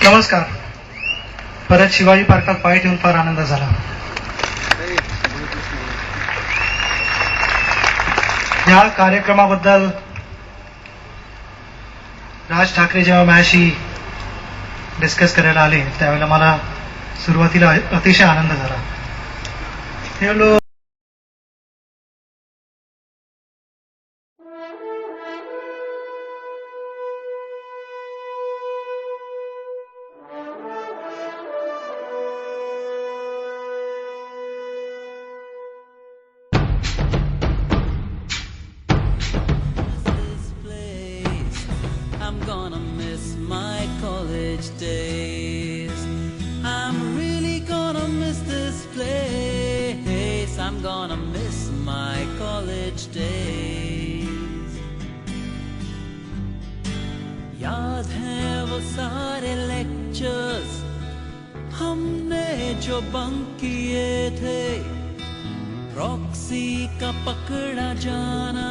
नमस्कार. परत शिवाजी पार्कात पाय ठेवून फार आनंद झाला. या कार्यक्रमाबद्दल राज ठाकरे जेव्हा माझ्याशी डिस्कस करायला आले त्यावेळेला मला सुरुवातीला अतिशय आनंद झाला. हे I'm gonna miss my college days. I'm really gonna miss this place. I'm gonna miss my college days. याद है वो सारे lectures हमने जो बंक किए थे, प्रॉक्सी का पकड़ा जाना,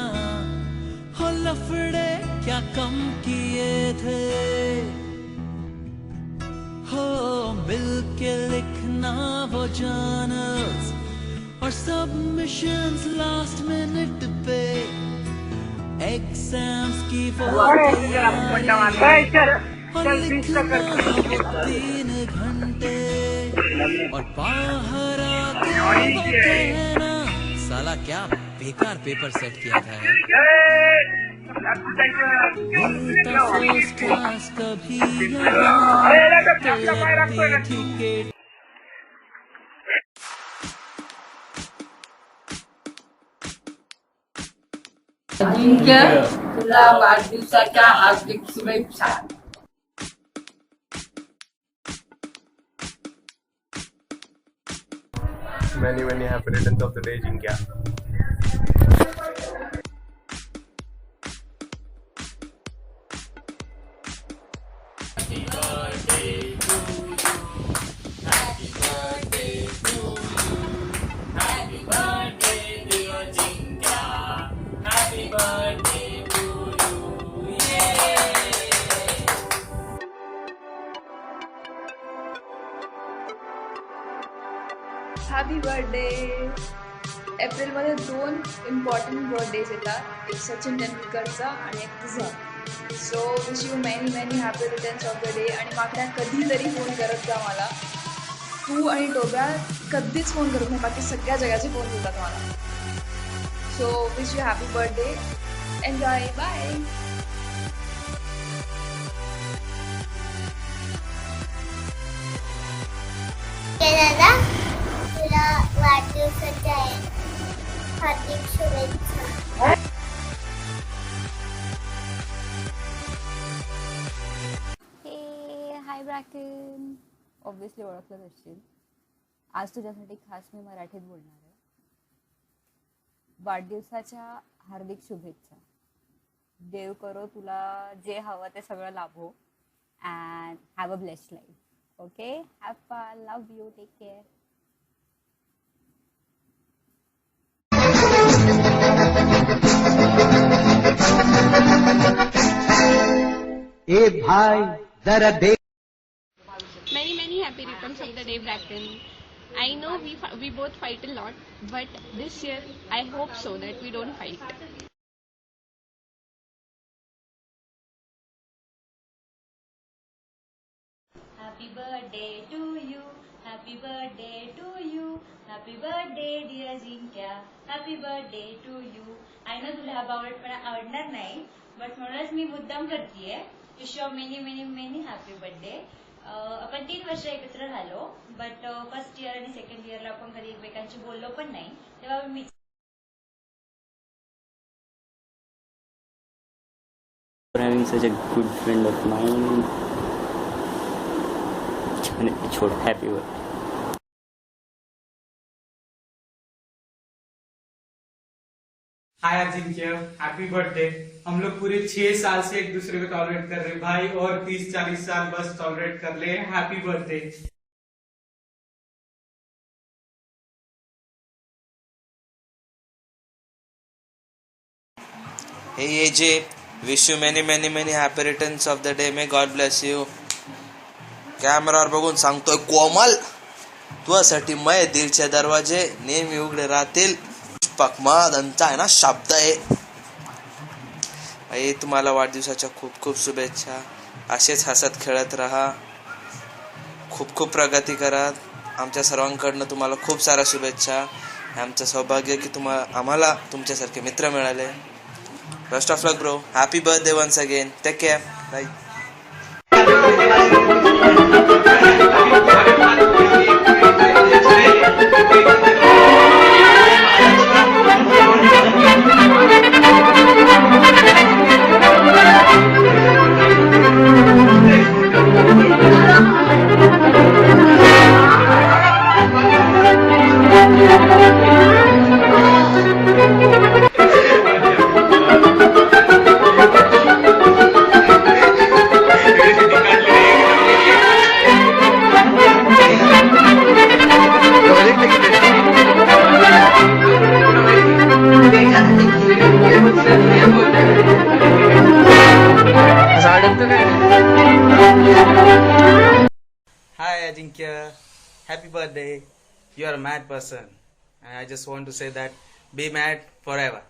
हो लफड़े क्या कम किए थे, हो मिल के लिखना वो जर्नल्स और सबमिशंस लास्ट मिनट पे, एग्जाम्स की वो तैयारी और लिखना वो 3 घंटे और बाहर आके वो कहना साला क्या बेकार पेपर सेट किया था फर्स्ट क्लास कभी टिकट. अजिंक्य, तुला वाढदिवसाच्या हार्दिक शुभेच्छा. Many happy returns of the day, Jinkya. Happy birthday. एप्रिलमध्ये 2 इम्पॉर्टंट बर्थडेज येतात, एक सचिन तेंडुलकरचा आणि एक तुझा. सो wish you many happy returns of the day. आणि मागल्या कधीतरी फोन करत जा मला. तू आणि टोब्या कधीच फोन करत नाही, बाकी सगळ्या जगाचे फोन होतात मला. So wish you happy birthday. Enjoy. Bye. दादा, तुला वाढदिवसाच्या हार्दिक शुभेच्छा. हाय ब्रॅकन. ऑब्व्हियसली ओळखलंच असशील. आज तुझ्यासाठी खास मी मराठीत बोलणार आहे. वाढदिवसाच्या हार्दिक शुभेच्छा. देव करो तुला जे हवं ते सगळं लाभो. And have a blessed life. Okay, have fun. Love you. Take care. ए भाई जरा देख. Many happy returns of the day, Bracken. I know we both fight a lot, but this year I hope so that we don't fight. Happy birthday to you. Happy birthday to you. Happy birthday dear Jinkya. Happy birthday to you. I know तुला हा आवडणार नाही, but म्हणूनच मी मुद्दाम करतेय. Wish you many happy birthday. आपण 3 वर्ष एकत्र झालो, बट फर्स्ट इयर आणि सेकंड इयरला आपण कधी एकमेकांशी बोललो पण नाही. तेव्हा मी having such a good friend of mine. छोड़. Happy birthday. हाय अजिंक्य, हैप्पी बर्थडे. हम लोग पूरे 6 साल से एक दूसरे को टॉलरेट कर रहे हैं भाई, और 30-40 साल बस टॉलरेट कर ले. Happy birthday. Hey AJ, wish you many happy returns of the day. May God bless you. कॅमेरावर बघून सांगतोय कोमल, तुझ्यासाठी मै दिलचे दरवाजे नेहमी उघडे राहतील. पकमादांचा आहे ना शब्द आहे. आई तुम्हाला वाढदिवसाच्या खूप खूप शुभेच्छा. असेच हसत खेळत राहा, खूप खूप प्रगती करा. आमच्या सर्वांकडनं तुम्हाला खूप साऱ्या शुभेच्छा. आमचं सौभाग्य की आम्हाला तुमच्यासारखे मित्र मिळाले. Best of luck bro. Happy birthday once again. Take care. Bye. Hi Ajinkya, happy birthday. You are a mad person and I just want to say that be mad forever.